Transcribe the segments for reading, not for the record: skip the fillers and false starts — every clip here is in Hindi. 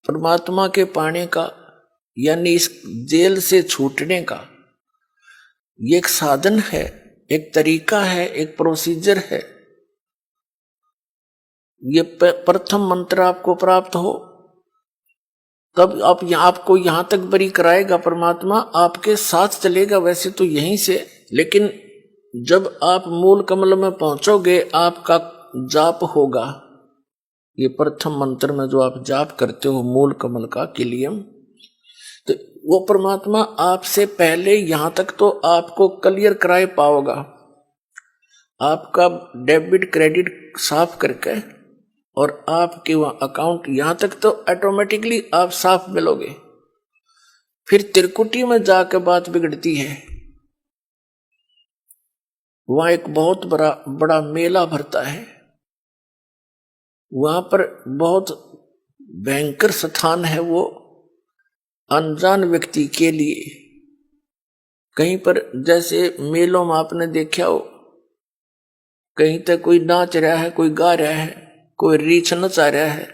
परमात्मा के पाने का, यानी इस जेल से छूटने का ये एक साधन है, एक तरीका है, एक प्रोसीजर है। ये प्रथम मंत्र आपको प्राप्त हो तब आपको यहां तक बरी कराएगा परमात्मा, आपके साथ चलेगा वैसे तो यहीं से, लेकिन जब आप मूल कमल में पहुंचोगे आपका जाप होगा। ये प्रथम मंत्र में जो आप जाप करते हो मूल कमल का किलियम, तो वो परमात्मा आपसे पहले यहां तक तो आपको क्लियर कराए पाओगा, आपका डेबिट क्रेडिट साफ करके, और आपके वहां अकाउंट यहां तक तो ऑटोमेटिकली आप साफ मिलोगे। फिर त्रिकुटी में जाकर बात बिगड़ती है। वहां एक बहुत बड़ा मेला भरता है, वहां पर बहुत भयंकर स्थान है वो अनजान व्यक्ति के लिए। कहीं पर जैसे मेलों में आपने देखा हो, कहीं तक कोई नाच रहा है, कोई गा रहा है, कोई रीछ नचा रहा है,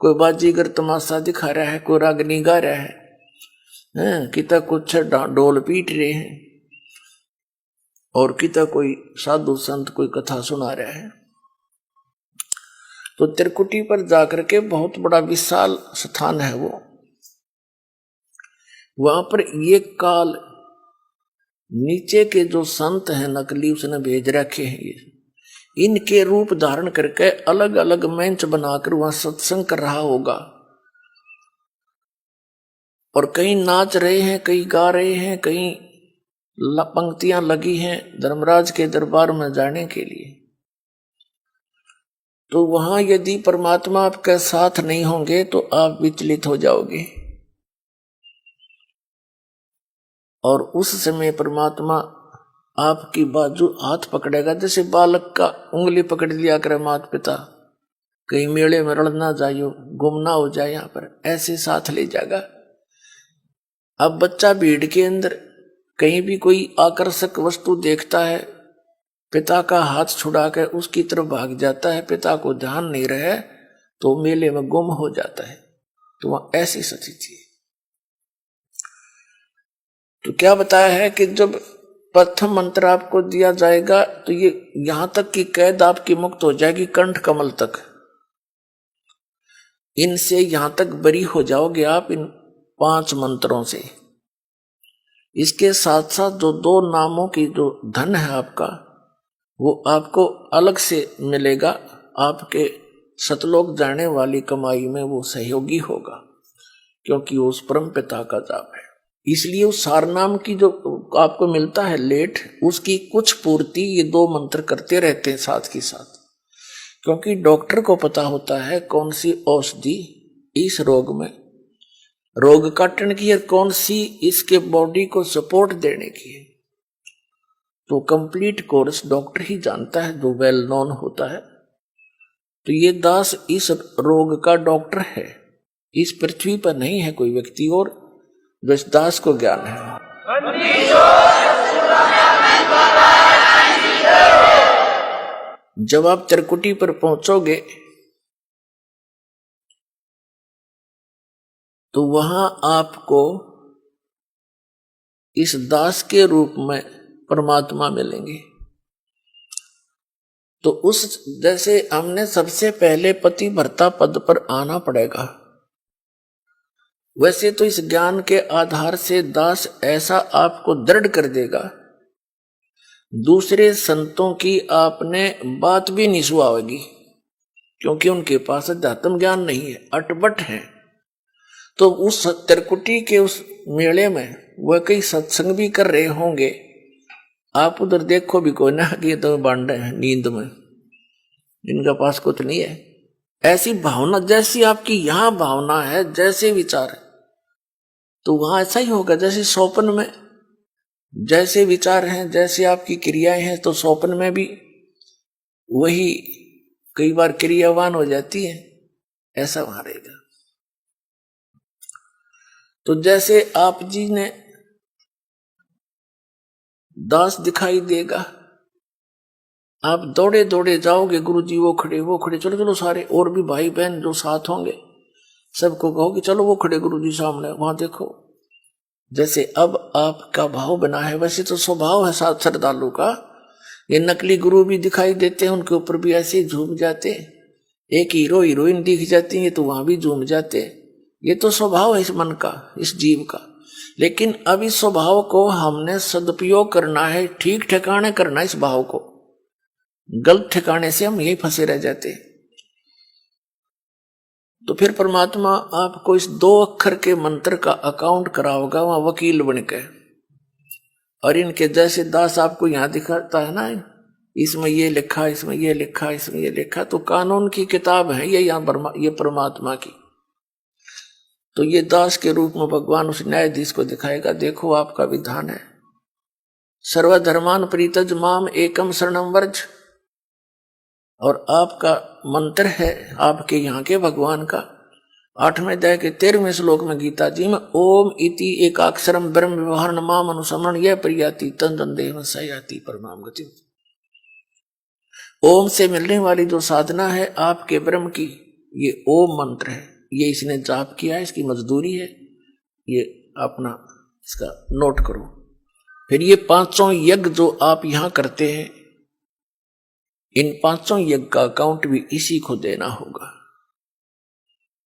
कोई बाजीगर तमाशा दिखा रहा है, कोई रागनी गा रहा है, किता कुछ ढोल पीट रहे हैं, और किता कोई साधु संत कोई कथा सुना रहा है। तो त्रिकुटी पर जाकर के बहुत बड़ा विशाल स्थान है वो, वहां पर ये काल नीचे के जो संत हैं नकली उसने भेज रखे हैं, ये इनके रूप धारण करके अलग अलग मंच बनाकर वहां सत्संग कर रहा होगा, और कहीं नाच रहे हैं, कहीं गा रहे हैं, कहीं पंक्तियां लगी हैं धर्मराज के दरबार में जाने के लिए। तो वहां यदि परमात्मा आपके साथ नहीं होंगे तो आप विचलित हो जाओगे, और उस समय परमात्मा आपकी बाजू हाथ पकड़ेगा, जैसे बालक का उंगली पकड़ लिया करे माता पिता, कहीं मेले में रड़ ना जाइयो, गुम ना हो जाए, यहां पर ऐसे साथ ले जाएगा। अब बच्चा भीड़ के अंदर कहीं भी कोई आकर्षक वस्तु देखता है, पिता का हाथ छुड़ा कर उसकी तरफ भाग जाता है, पिता को ध्यान नहीं रहे तो मेले में गुम हो जाता है। तो वहां ऐसी स्थिति है। तो क्या बताया है कि जब प्रथम मंत्र आपको दिया जाएगा तो ये यहां तक की कैद आपकी मुक्त हो जाएगी, कंठ कमल तक, इनसे यहां तक बरी हो जाओगे आप इन 5 मंत्रों से। इसके साथ साथ जो 2 नामों की जो धन है आपका, वो आपको अलग से मिलेगा, आपके सतलोक जाने वाली कमाई में वो सहयोगी होगा, क्योंकि वो उस परम पिता का जाप है। इसलिए उस सार नाम की जो आपको मिलता है लेट, उसकी कुछ पूर्ति ये 2 मंत्र करते रहते हैं साथ के साथ, क्योंकि डॉक्टर को पता होता है कौन सी औषधि इस रोग में रोग काटने की है, कौन सी इसके बॉडी को सपोर्ट देने की है। तो कंप्लीट कोर्स डॉक्टर ही जानता है जो वेल नोन होता है। तो ये दास इस रोग का डॉक्टर है, इस पृथ्वी पर नहीं है कोई व्यक्ति और जो इस दास को ज्ञान है। जब आप त्रिकुटी पर पहुंचोगे तो वहां आपको इस दास के रूप में परमात्मा मिलेंगे। तो उस जैसे हमने सबसे पहले पति भर्ता पद पर आना पड़ेगा, वैसे तो इस ज्ञान के आधार से दास ऐसा आपको दृढ़ कर देगा, दूसरे संतों की आपने बात भी नहीं सुहावेगी, क्योंकि उनके पास अध्यात्म ज्ञान नहीं है, अटपट है। तो उस त्रिकुटी के उस मेले में वह कई सत्संग भी कर रहे होंगे, आप उधर देखो भी कोई ना कि तो बांडे हैं नींद में, इनका पास कुछ नहीं है। ऐसी भावना जैसी आपकी यहां भावना है, जैसे विचार है, तो वहां ऐसा ही होगा जैसे स्वप्न में जैसे विचार हैं, जैसे आपकी क्रियाएं हैं, तो स्वप्न में भी वही कई बार क्रियावान हो जाती है, ऐसा वहां रहेगा। तो जैसे आप जी ने दास दिखाई देगा, आप दौड़े दौड़े जाओगे, गुरु जी वो खड़े चलो चलो सारे और भी भाई बहन जो साथ होंगे, सबको कहो कि चलो वो खड़े गुरु जी सामने, वहां देखो। जैसे अब आपका भाव बना है, वैसे तो स्वभाव है साथ श्रद्धालु का। ये नकली गुरु भी दिखाई देते हैं, उनके ऊपर भी ऐसे ही झूम जाते। एक हीरो हीरोइन दिख जाती है तो वहां भी झूम जाते। ये तो स्वभाव है इस मन का, इस जीव का। लेकिन अब इस स्वभाव को हमने सदुपयोग करना है, ठीक ठिकाने करना है इस भाव को। गलत ठिकाने से हम यही फंसे रह जाते। तो फिर परमात्मा आपको इस 2 अक्षर के मंत्र का अकाउंट कराओगा वहां वकील बनके। और इनके जैसे दास आपको यहां दिखाता है ना, इसमें ये लिखा, इसमें ये लिखा, इसमें ये लिखा, तो कानून की किताब है ये यहां ये परमात्मा की। तो ये दास के रूप में भगवान उस न्यायाधीश को दिखाएगा, देखो आपका विधान है, सर्वधर्मान परित्यज माम एकम शरणम व्रज। और आपका मंत्र है आपके यहाँ के भगवान का 8वें अध्याय के 13वें श्लोक में गीता जी में, ओम इति एकाक्षरम ब्रह्म व्यवहार माम अनुसमरण यह प्रियाति तन देह सयाति परमाम गति। ओम से मिलने वाली जो साधना है आपके ब्रह्म की, ये ओम मंत्र है। ये इसने जाप किया है, इसकी मजदूरी है, ये अपना इसका नोट करो। फिर ये 5 यज्ञ जो आप यहां करते हैं, इन 5 यज्ञ का अकाउंट भी इसी को देना होगा।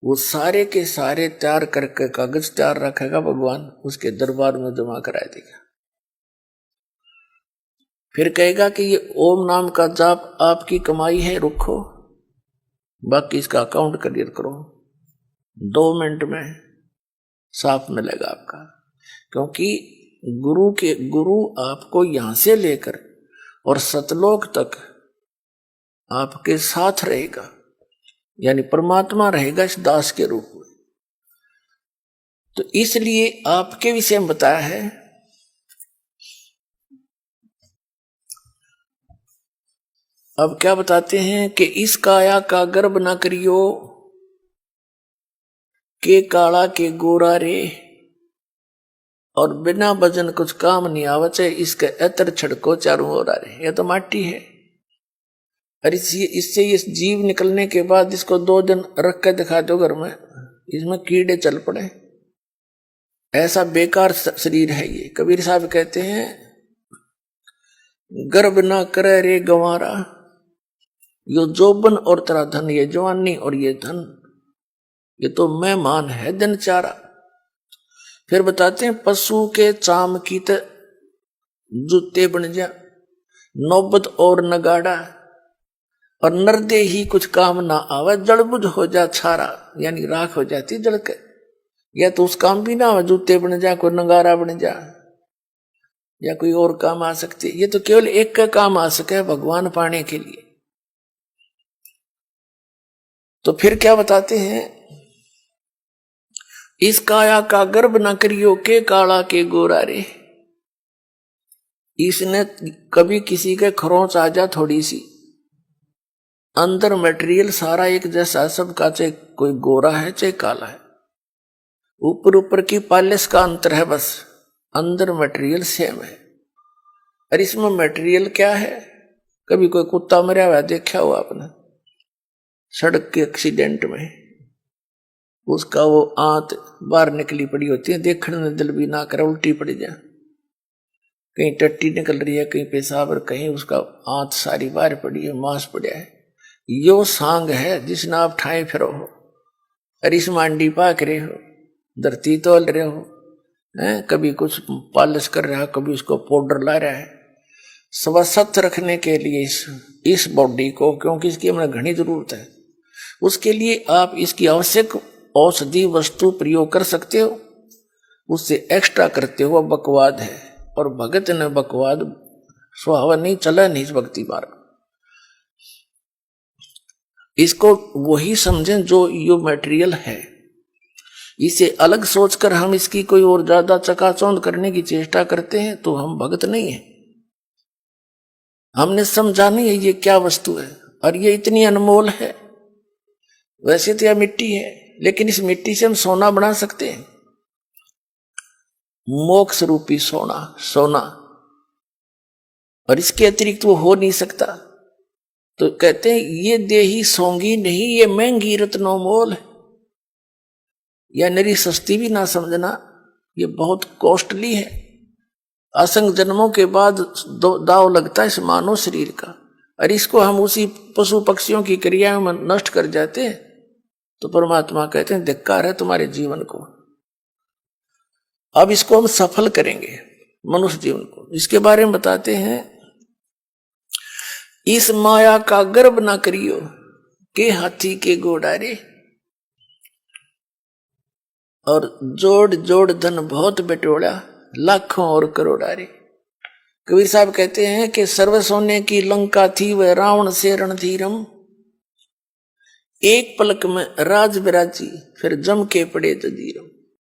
वो सारे के सारे तैयार करके कागज तैयार रखेगा भगवान, उसके दरबार में जमा करा देगा। फिर कहेगा कि ये ओम नाम का जाप आपकी कमाई है, रुको, बाकी इसका अकाउंट क्लियर करो। 2 मिनट में साफ मिलेगा आपका। क्योंकि गुरु आपको यहां से लेकर और सतलोक तक आपके साथ रहेगा, यानी परमात्मा रहेगा इस दास के रूप में। तो इसलिए आपके विषय में बताया है। अब क्या बताते हैं कि इस काया का गर्भ न करियो, के काला के गोरा रे, और बिना वजन कुछ काम नहीं आवत है, इसके एतर छिड़को चारों ओर आ रहे। यह तो माटी है। और इससे ये जीव निकलने के बाद इसको 2 दिन रख कर दिखा दो घर में, इसमें कीड़े चल पड़े। ऐसा बेकार शरीर है ये। कबीर साहब कहते हैं, गर्भ ना करे रे गंवारा, यो जोबन और तेरा धन, ये जवानी और ये धन, ये तो मेहमान है दिन चारा। फिर बताते हैं, पशु के चाम की त जूते बन जा, नौबत और नगाड़ा, और नरदे ही कुछ काम ना आवे, जड़बुझ हो जा छारा, यानी राख हो जाती जड़ के। या तो उस काम भी ना हो, जूते बन जा, कोई नगारा बन जा, या कोई और काम आ सकती। ये तो केवल एक का काम आ सके, भगवान पाने के लिए। तो फिर क्या बताते हैं, इस काया का गर्भ न करियो, के काला के गोरा रे। इसने कभी किसी के खरोंच आ जा थोड़ी सी, अंदर मटेरियल सारा एक जैसा सबका, चाहे कोई गोरा है चाहे काला है, ऊपर की पॉलिश का अंतर है बस, अंदर मटेरियल सेम है। और इसमें मटेरियल क्या है, कभी कोई कुत्ता मरा हुआ देखा हो आपने सड़क के एक्सीडेंट में, उसका वो आंत बाहर निकली पड़ी होती है, देखने में दिल भी ना करे, उल्टी पड़ जाए, कहीं टट्टी निकल रही है, कहीं पेशाब, और कहीं उसका आंत सारी बाहर पड़ी है, मांस पड़ा है। यो सांग है जिसने आप ठाए फिरो हो, और इस मांडी पाक रहे हो, धरती तोल रहे हो, कभी कुछ पॉलिश कर रहा है, कभी उसको पाउडर ला रहा है, स्वस्थ रखने के लिए इस बॉडी को, क्योंकि इसकी हमें घनी जरूरत है, उसके लिए आप इसकी आवश्यक औषधि वस्तु प्रयोग कर सकते हो, उससे एक्स्ट्रा करते हो, बकवाद है। और भगत ने बकवाद स्वभाव नहीं, चला नहीं इस भक्ति मार्ग। इसको वही समझें जो यो मटेरियल है। इसे अलग सोचकर हम इसकी कोई और ज्यादा चकाचौंध करने की चेष्टा करते हैं तो हम भगत नहीं है। हमने समझा नहीं है ये क्या वस्तु है, और ये इतनी अनमोल है। वैसे तो यह मिट्टी है, लेकिन इस मिट्टी से हम सोना बना सकते हैं, मोक्ष रूपी सोना, और इसके अतिरिक्त वो हो नहीं सकता। तो कहते हैं ये देही सोंगी नहीं, ये महंगी रत्नों मोल है। या नरी सस्ती भी ना समझना, ये बहुत कॉस्टली है। असंख्य जन्मों के बाद दाव लगता है इस मानव शरीर का, और इसको हम उसी पशु पक्षियों की क्रियाओं में नष्ट कर जाते हैं, तो परमात्मा कहते हैं धिक्कार है तुम्हारे जीवन को। अब इसको हम सफल करेंगे मनुष्य जीवन को। इसके बारे में बताते हैं, इस माया का गर्व ना करियो के हाथी के गोडारे, और जोड़ जोड़ धन बहुत बटोड़ा लाखों और करोड़ारे। कबीर साहब कहते हैं कि सर्व सोने की लंका थी वह रावण से रणधीरम, एक पलक में राज विराजी फिर जम के पड़े जजीरम।